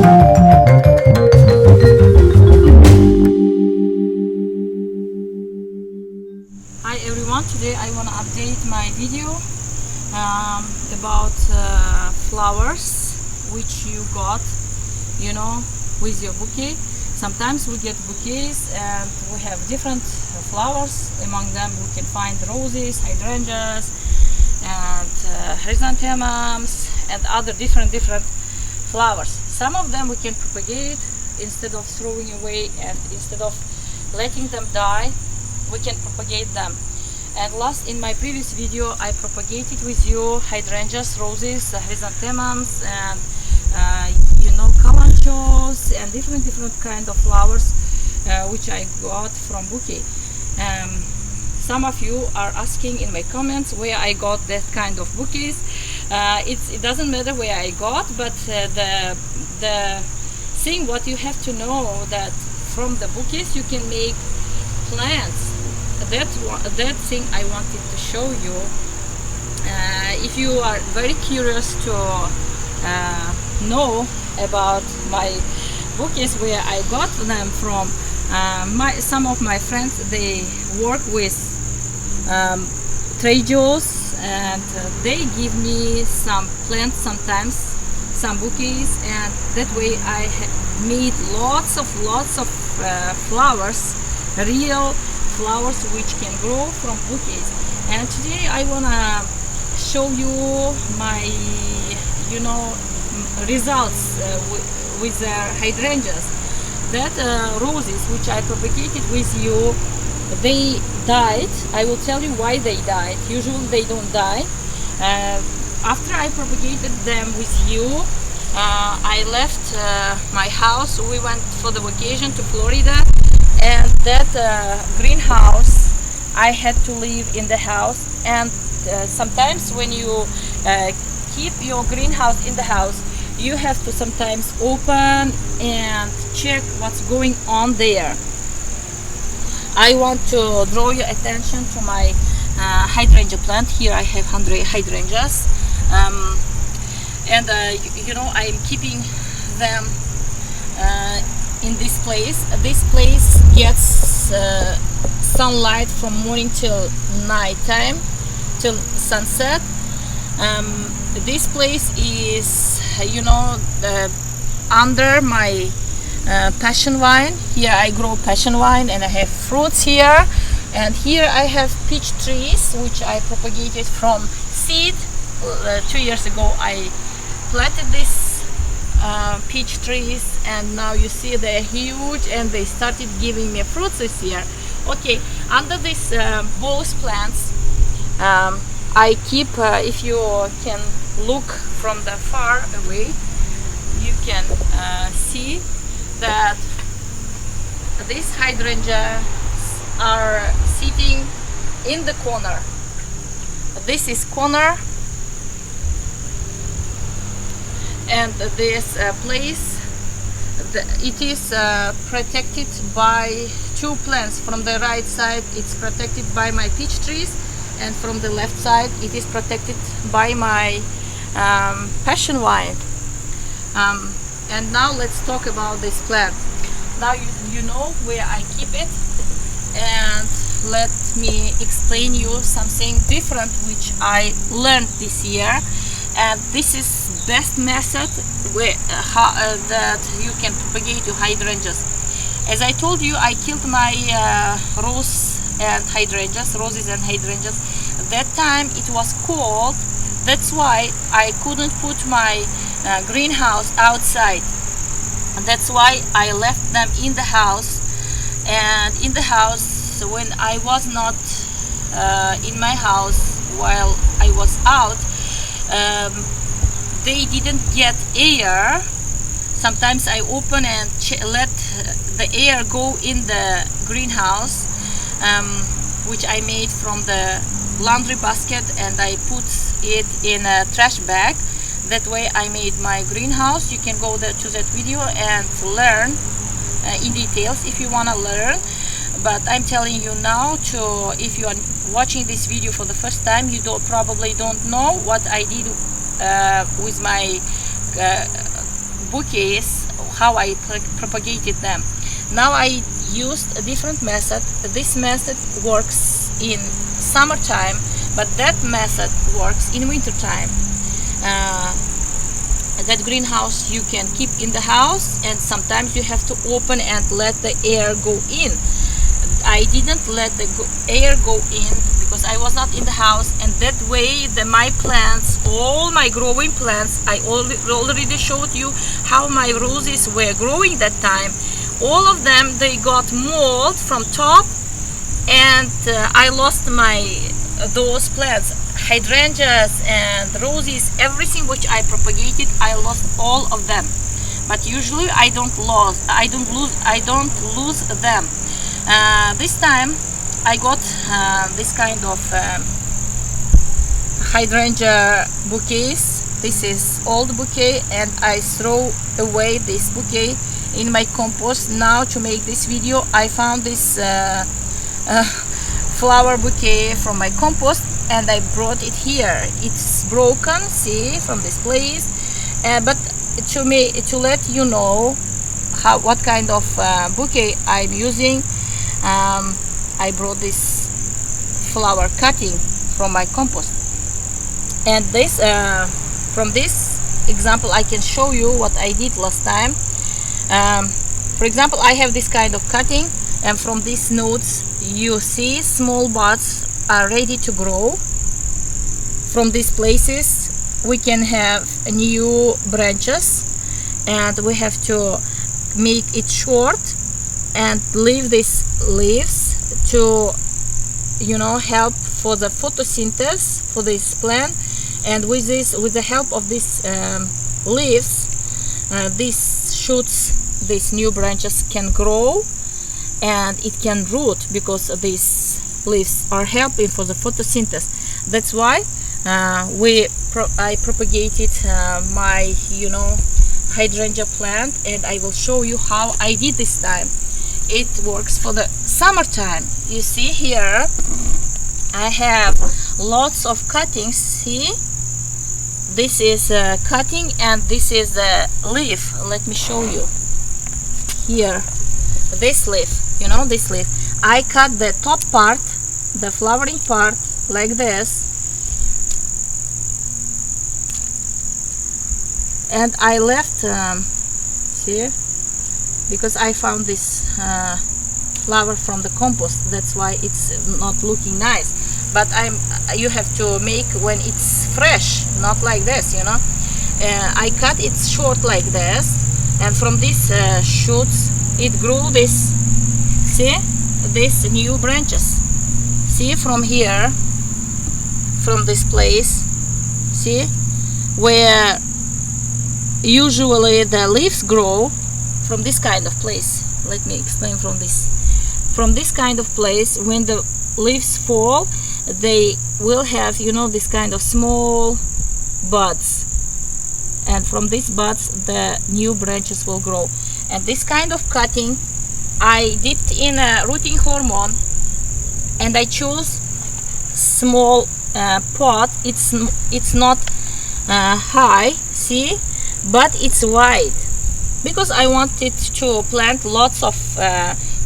Hi everyone, today I want to update my video about flowers which you got, with your bouquet. Sometimes we get bouquets and we have different flowers. Among them we can find roses, hydrangeas, and chrysanthemums, and other different flowers. Some of them we can propagate instead of throwing away, and instead of letting them die, we can propagate them. And last, in my previous video, I propagated with you hydrangeas, roses, chrysanthemums, and calanchos, and different kind of flowers which I got from Bouquet. Some of you are asking in my comments where I got that kind of bouquets. It doesn't matter where I got, but the thing what you have to know, that from the bouquets you can make plants. That thing I wanted to show you. If you are very curious to know about my bouquets, where I got them from, some of my friends, they work with trade shows, and they give me some plants, sometimes some bouquets, and that way I made lots of flowers, real flowers which can grow from bouquets. And today I wanna show you my results with the hydrangeas. That roses which I propagated with you, they died. I will tell you why they died. Usually they don't die. After I propagated them with you, I left my house. We went for the vacation to Florida, and that greenhouse, I had to live in the house. And sometimes when you keep your greenhouse in the house, you have to sometimes open and check what's going on there. I want to draw your attention to my hydrangea plant. Here I have 100 hydrangeas, and I'm keeping them in this place. This place gets sunlight from morning till night time, till sunset. This place is under my passion vine. Here I grow passion vine, and I have fruits here. And here I have peach trees which I propagated from seed. 2 years ago I planted these peach trees, and now you see they're huge, and they started giving me fruits this year. Okay, under these both plants, I keep, if you can look from the far away, you can see that these hydrangeas are sitting in the corner. This is corner, and this place, it is protected by two plants. From the right side it's protected by my peach trees, and from the left side it is protected by my passion vine. And now let's talk about this plant. Now you know where I keep it, and let me explain you something different which I learned this year. And this is best method that you can propagate your hydrangeas. As I told you, I killed my roses and hydrangeas. That time it was cold. That's why I couldn't put my greenhouse outside. That's why I left them in the house. And in the house, when I was not in my house, while I was out, they didn't get air. Sometimes I open and let the air go in the greenhouse, which I made from the laundry basket, and I put it in a trash bag. That way I made my greenhouse. You can go to that video and learn in details if you want to learn. But I'm telling you now, if you are watching this video for the first time, you probably don't know what I did with my bouquets how I propagated them. Now I used a different method. This method works in summertime, but that method works in wintertime. That greenhouse you can keep in the house, and sometimes you have to open and let the air go in. I didn't let the air go in because I was not in the house, and that way my plants, all my growing plants, I already showed you how my roses were growing that time. All of them, they got mold from top, and I lost those plants, hydrangeas and roses, everything which I propagated, I lost all of them. But usually I don't lose them. This time I got this kind of hydrangea bouquets. This is old bouquet, and I throw away this bouquet in my compost. Now to make this video, I found this flower bouquet from my compost, and I brought it here. It's broken, see, from this place, but to let you know what kind of bouquet I'm using, I brought this flower cutting from my compost. And this from this example I can show you what I did last time. For example, I have this kind of cutting, and from these nodes you see small buds are ready to grow. From these places we can have new branches, and we have to make it short and leave these leaves to, you know, help for the photosynthesis for this plant. And with the help of these leaves, these shoots, these new branches can grow, and it can root, because these leaves are helping for the photosynthesis. That's why I propagated my, you know, hydrangea plant, and I will show you how I did this time. It works for the summertime. You see here I have lots of cuttings. See, this is a cutting, and this is the leaf. Let me show you here. This leaf, you know, this leaf, I cut the top part, the flowering part, like this, and I left see, because I found this flower from the compost. That's why it's not looking nice. But you have to make when it's fresh, not like this, you know. I cut it short like this, and from these shoots it grew this, see, these new branches. See, from here, from this place, see, where usually the leaves grow, from this kind of place. Let me explain from this. From this kind of place, when the leaves fall, they will have, you know, this kind of small buds, and from these buds the new branches will grow. And this kind of cutting I dipped in a rooting hormone, and I chose small pot. It's not high, see, but it's wide, because I wanted to plant lots of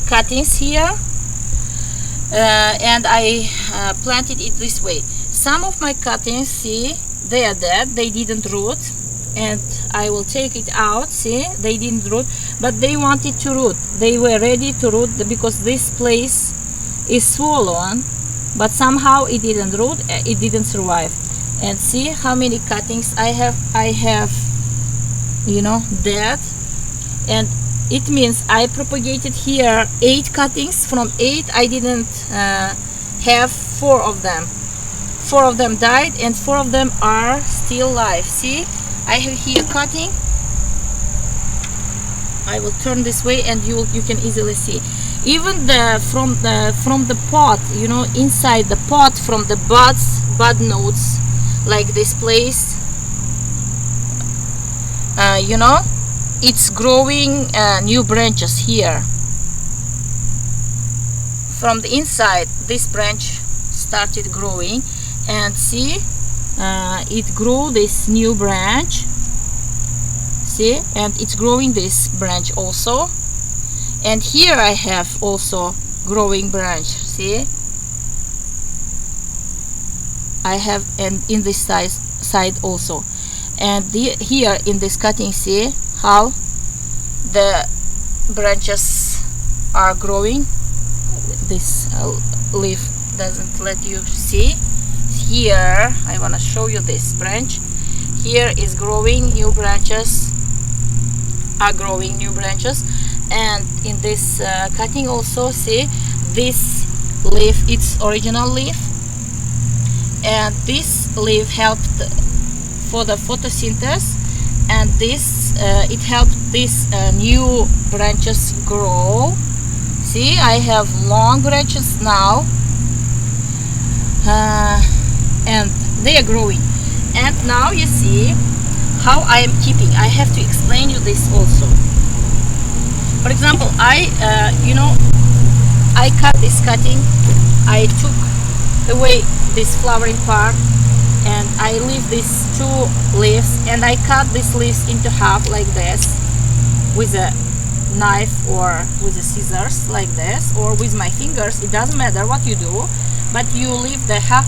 cuttings here, and I planted it this way. Some of my cuttings, see, they are dead, they didn't root, and I will take it out. See, they didn't root, but they wanted to root. They were ready to root, because this place is swollen, but somehow it didn't root, it didn't survive. And see how many cuttings I have, you know, dead. And it means I propagated here 8 cuttings. From 8 I didn't have 4 of them. 4 of them died, and 4 of them are still alive. See, I have here cutting. I will turn this way, and you can easily see. Even from the pot, you know, inside the pot, from the bud nodes, like this place, you know, it's growing new branches here. From the inside, this branch started growing, and see, it grew this new branch. see, and it's growing this branch also, and here I have also growing branch, see, I have, and in this side also, and here in this cutting, see how the branches are growing. This leaf doesn't let you see. Here I want to show you this branch. Here is growing new branches, are growing new branches, and in this cutting also, see this leaf, it's original leaf, and this leaf helped for the photosynthesis, and this it helped these new branches grow. See, I have long branches now, and they are growing. And now you see how I am keeping. I have to explain you this also. For example, I cut this cutting. I took away this flowering part, and I leave these two leaves, and I cut these leaves into half like this with a knife or with the scissors like this, or with my fingers. It doesn't matter what you do, but you leave the half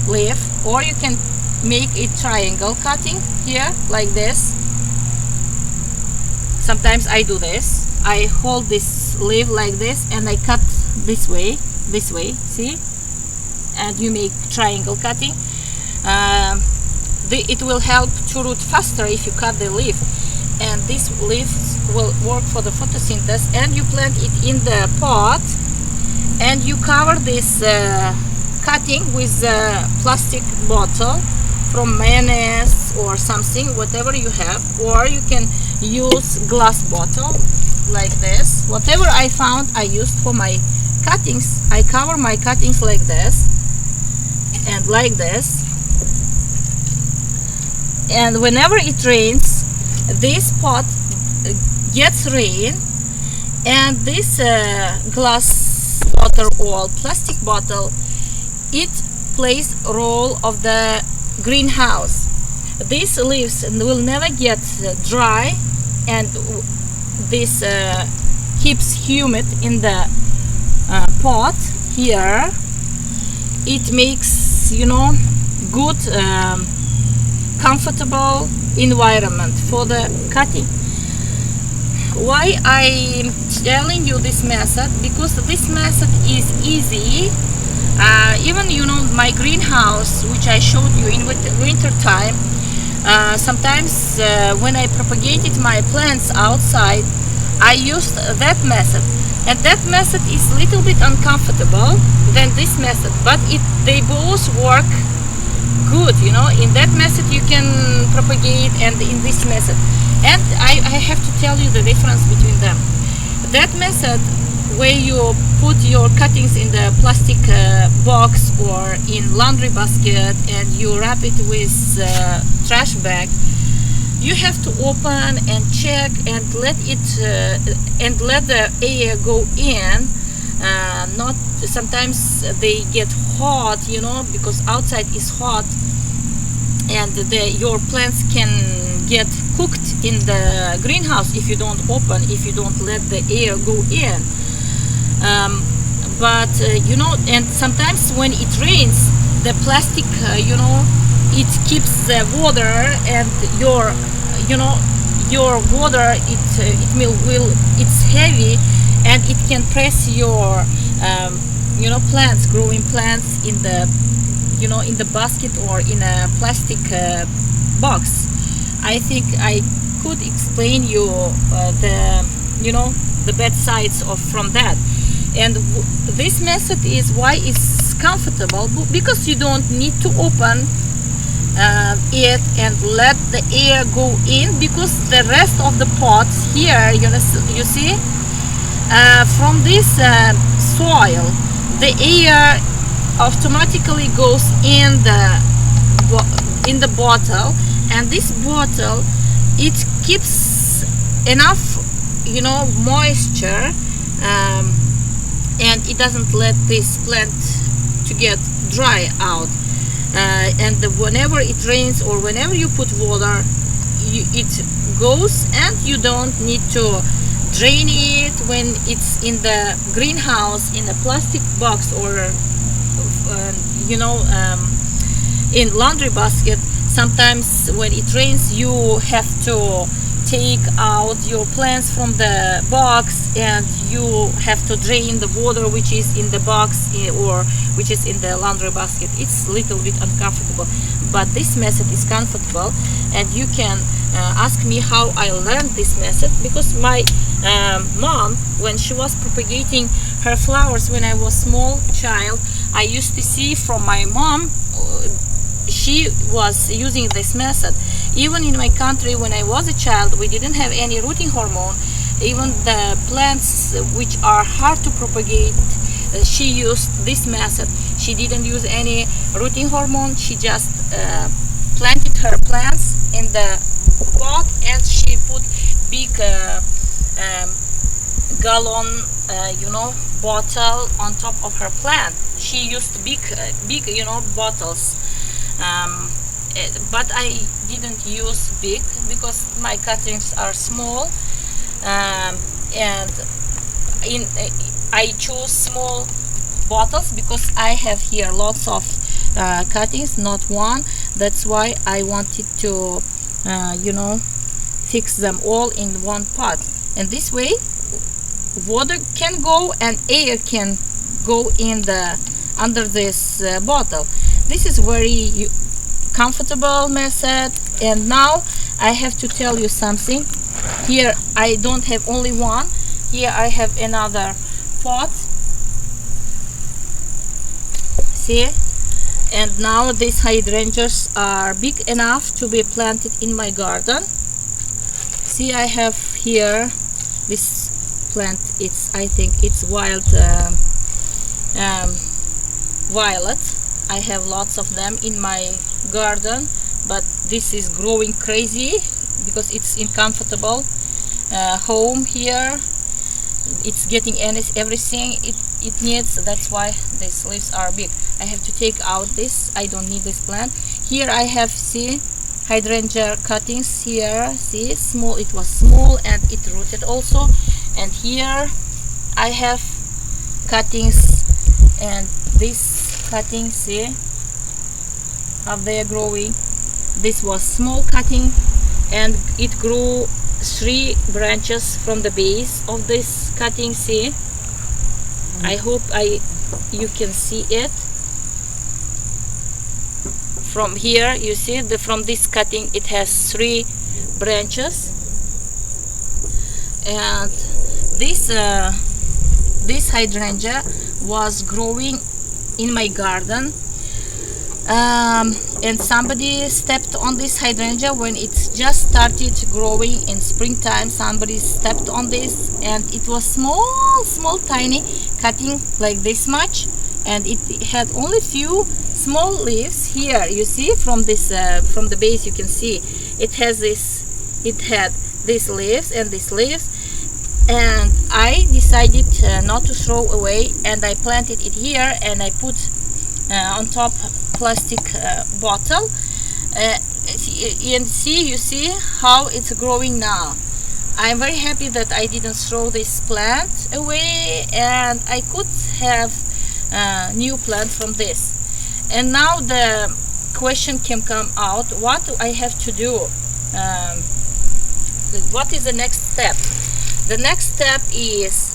leaf, or you can make a triangle cutting here like this. Sometimes I do this. I hold this leaf like this, and I cut this way, see, and you make triangle cutting. It will help to root faster if you cut the leaf, and these leaves will work for the photosynthesis, and you plant it in the pot, and you cover this cutting with a plastic bottle from mayonnaise or something, whatever you have, or you can use glass bottle like this. Whatever I found I used for my cuttings. I cover my cuttings like this and like this, and whenever it rains, this pot gets rain, and this glass bottle or plastic bottle, it plays a role of the greenhouse. These leaves will never get dry, and this keeps humid in the pot here. It makes, good comfortable environment for the cutting. Why I'm telling you this method? Because this method is easy. Even my greenhouse, which I showed you in winter time, sometimes when I propagated my plants outside, I used that method, and that method is a little bit uncomfortable than this method, but they both work good. In that method you can propagate, and in this method, and I have to tell you the difference between them. That method, where you put your cuttings in the plastic box or in laundry basket, and you wrap it with trash bag, you have to open and check and let the air go in. Not sometimes they get hot, because outside is hot, and your plants can get cooked in the greenhouse if you don't open, if you don't let the air go in. And sometimes when it rains, the plastic, it keeps the water, and your water, it's heavy, and it can press your plants, growing plants in the in the basket or in a plastic box. I think I could explain you the bad sides from that. And this method is why it's comfortable, because you don't need to open it and let the air go in, because the rest of the pots here, you see, from this soil, the air automatically goes in the bottle, and this bottle, it keeps enough moisture, and it doesn't let this plant to get dry out. And whenever it rains or whenever you put water, it goes, and you don't need to drain it when it's in the greenhouse in a plastic box, or you know, in laundry basket. Sometimes when it rains, you have to take out your plants from the box, and you have to drain the water which is in the box, or which is in the laundry basket. It's a little bit uncomfortable, but this method is comfortable. And you can ask me how I learned this method, because my mom, when she was propagating her flowers when I was small child, I used to see from my mom, she was using this method. Even in my country, when I was a child, we didn't have any rooting hormone. Even the plants which are hard to propagate, she used this method. She didn't use any rooting hormone. She just planted her plants in the pot, and she put big gallon, you know, bottle on top of her plant. She used big, you know, bottles. But I didn't use big, because my cuttings are small, and I chose small bottles because I have here lots of cuttings, not one. That's why I wanted to you know, fix them all in one pot, and this way water can go and air can go in the under this bottle. This is very comfortable method. And now I have to tell you something. Here I don't have only one. Here I have another pot. See? And now these hydrangeas are big enough to be planted in my garden. See, I have here this plant. It's, I think it's wild violet. I have lots of them in my garden, but this is growing crazy because it's in comfortable home here. It's getting everything it needs. That's why these leaves are big. I have to take out this. I don't need this plant. Here I have, see, hydrangea cuttings here. See, small. It was small and it rooted also. And here I have cuttings, and this cutting, see how they are growing. This was small cutting, and it grew 3 branches from the base of this cutting. See, I hope you can see it from here. You see from this cutting it has 3 branches, and this hydrangea was growing in my garden, and somebody stepped on this hydrangea when it's just started growing in springtime. Somebody stepped on this, and it was small tiny cutting like this much, and it had only few small leaves. Here you see from this from the base you can see it has this, it had these leaves and these leaves, and I decided not to throw away, and I planted it here, and I put on top plastic bottle, and see, you see how it's growing now. I'm very happy that I didn't throw this plant away, and I could have new plants from this. And now the question can come out, what do I have to do? What is the next step? The next step is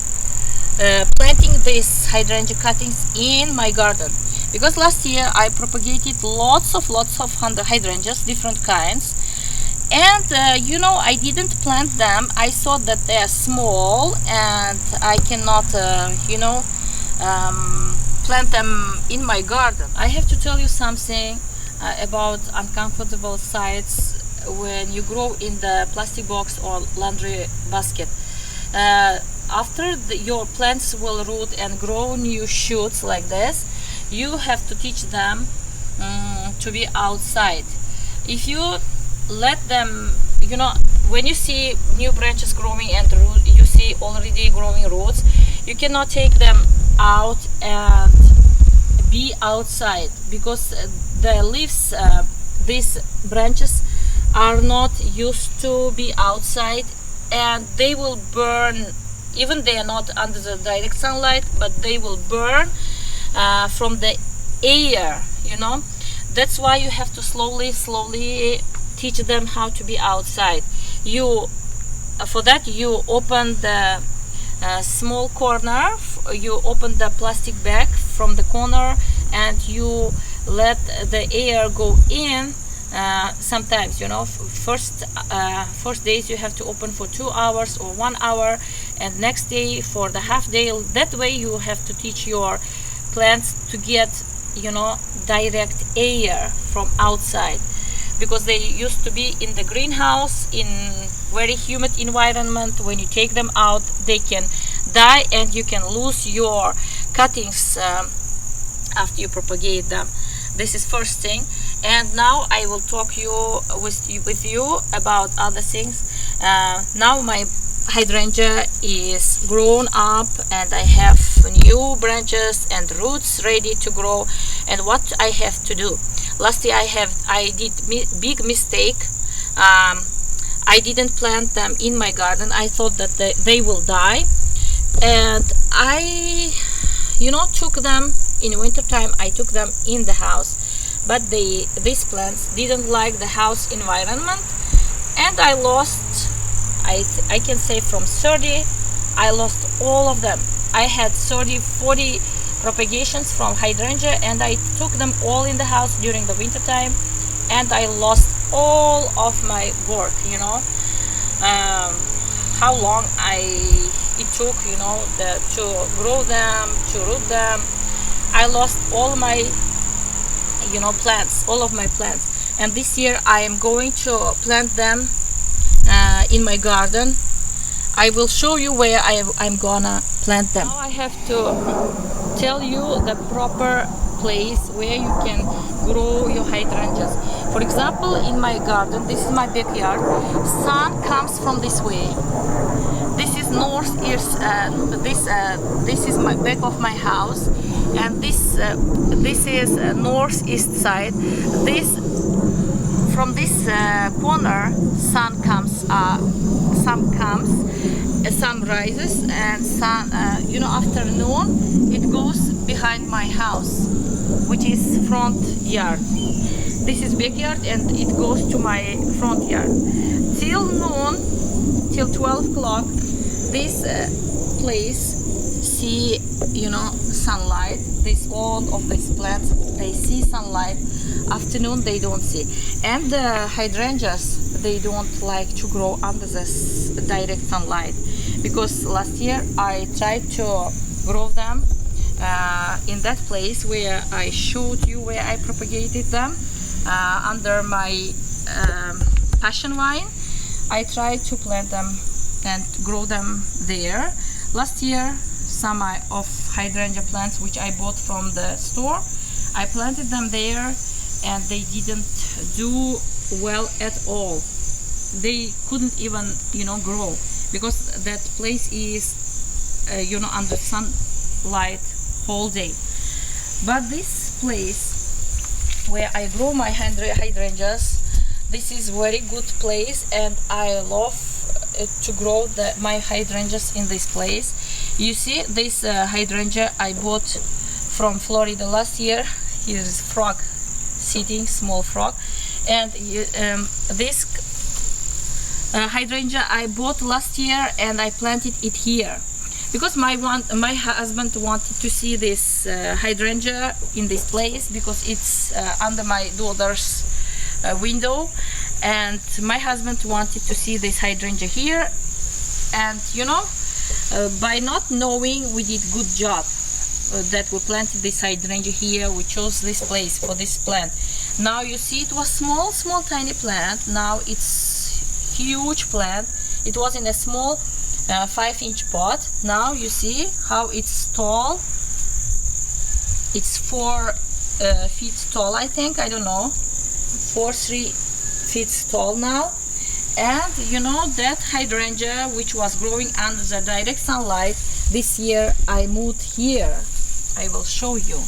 planting these hydrangea cuttings in my garden, because last year I propagated lots of hydrangeas, different kinds, and you know, I didn't plant them. I thought that they are small and I cannot you know, plant them in my garden. I have to tell you something about uncomfortable sides when you grow in the plastic box or laundry basket. After your plants will root and grow new shoots like this, you have to teach them to be outside. If you let them, you know, when you see new branches growing and you see already growing roots, you cannot take them out and be outside, because the leaves, these branches are not used to be outside, and they will burn. Even they are not under the direct sunlight, but they will burn from the air, you know. That's why you have to slowly teach them how to be outside. For that you open the small corner, you open the plastic bag from the corner, and you let the air go in. Sometimes, you know, first days you have to open for 2 hours or 1 hour, and next day for the half day. That way you have to teach your plants to get, you know, direct air from outside, because they used to be in the greenhouse in very humid environment. When you take them out, they can die, and you can lose your cuttings after you propagate them. This is first thing. And now I will talk with you about other things. Now my hydrangea is grown up, and I have new branches and roots ready to grow. And what I have to do? Last year I did big mistake. I didn't plant them in my garden. I thought that they will die, and I, you know, took them in winter time. I took them in the house, but these plants didn't like the house environment, and I lost, I can say from 30, I lost all of them. I had 30-40 propagations from hydrangea, and I took them all in the house during the winter time, and I lost all of my work, you know. How long it took, you know, to grow them, to root them. I lost all my, you know, plants, all of my plants. And this year I am going to plant them in my garden. I will show you where I'm gonna plant them. Now I have to tell you the proper place where you can grow your hydrangeas. For example, in my garden, this is my backyard. Sun comes from this way. This is northeast. This is my back of my house, and this is northeast side. From this corner, sun comes. Sun rises, and sun. You know, afternoon it goes behind my house, which is front yard. This is backyard, and it goes to my front yard. Till noon, till 12 o'clock, this place see, you know, sunlight. All of these plants, they see sunlight. Afternoon they don't see. And the hydrangeas, they don't like to grow under this direct sunlight, because last year I tried to grow them in that place where I showed you where I propagated them, under my passion vine. I tried to plant them and grow them there. Last year, some of hydrangea plants which I bought from the store, I planted them there, and they didn't do well at all. They couldn't even, you know, grow, because that place is, you know, under sunlight whole day. But this place where I grow my hydrangeas, this is very good place, and I love to grow my hydrangeas in this place. You see, this hydrangea I bought from Florida last year. Here is frog sitting, small frog. And this hydrangea I bought last year, and I planted it here because my husband wanted to see this hydrangea in this place, because it's under my daughter's window, and my husband wanted to see this hydrangea here. And you know, by not knowing, we did good job that we planted this hydrangea here. We chose this place for this plant. Now you see, it was small tiny plant. Now it's huge plant. It was in a small 5-inch pot. Now you see how it's tall. It's 4 feet tall, I think. I don't know, 3 feet tall now. And you know, that hydrangea which was growing under the direct sunlight, this year I moved here. I will show you.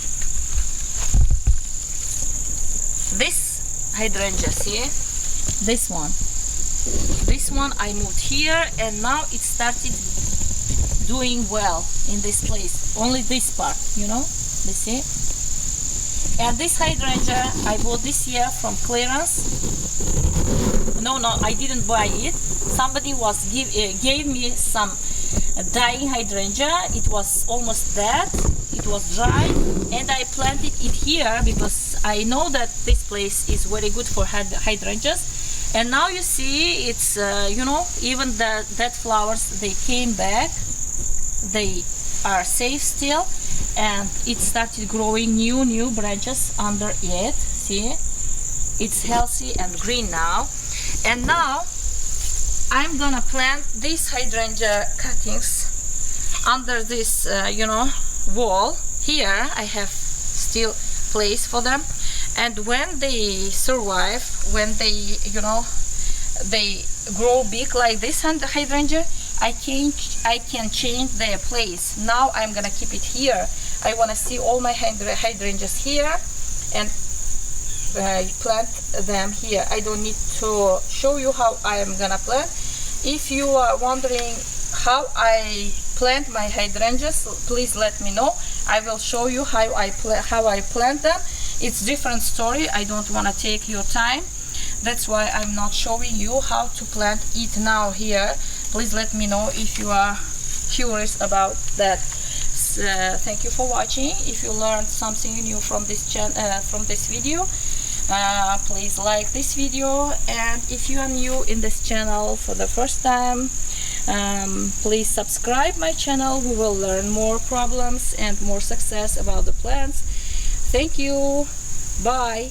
This hydrangea, see, This one I moved here, and now it started doing well in this place. Only this part, you know, you see. And this hydrangea I bought this year from clearance. No, I didn't buy it. Somebody gave me some dying hydrangea. It was almost dead. It was dry, and I planted it here because I know that this place is very good for hydrangeas. And now you see it's you know, even the dead flowers, they came back. They are safe still, and it started growing new branches under it. See, it's healthy and green now. And now I'm gonna plant these hydrangea cuttings under this you know, wall. Here I have still place for them, and when they survive, when they, you know, they grow big like this hydrangea, I can change their place. Now I'm gonna keep it here. I want to see all my hydrangeas here and plant them here. I don't need to show you how I am gonna plant. If you are wondering how I plant my hydrangeas, please let me know. I will show you how I plant them. It's different story. I don't want to take your time. That's why I'm not showing you how to plant it now here. Please let me know if you are curious about that. Thank you for watching. If you learned something new from this video, please like this video. And if you are new in this channel for the first time, please subscribe my channel. We will learn more problems and more success about the plants. Thank you. Bye.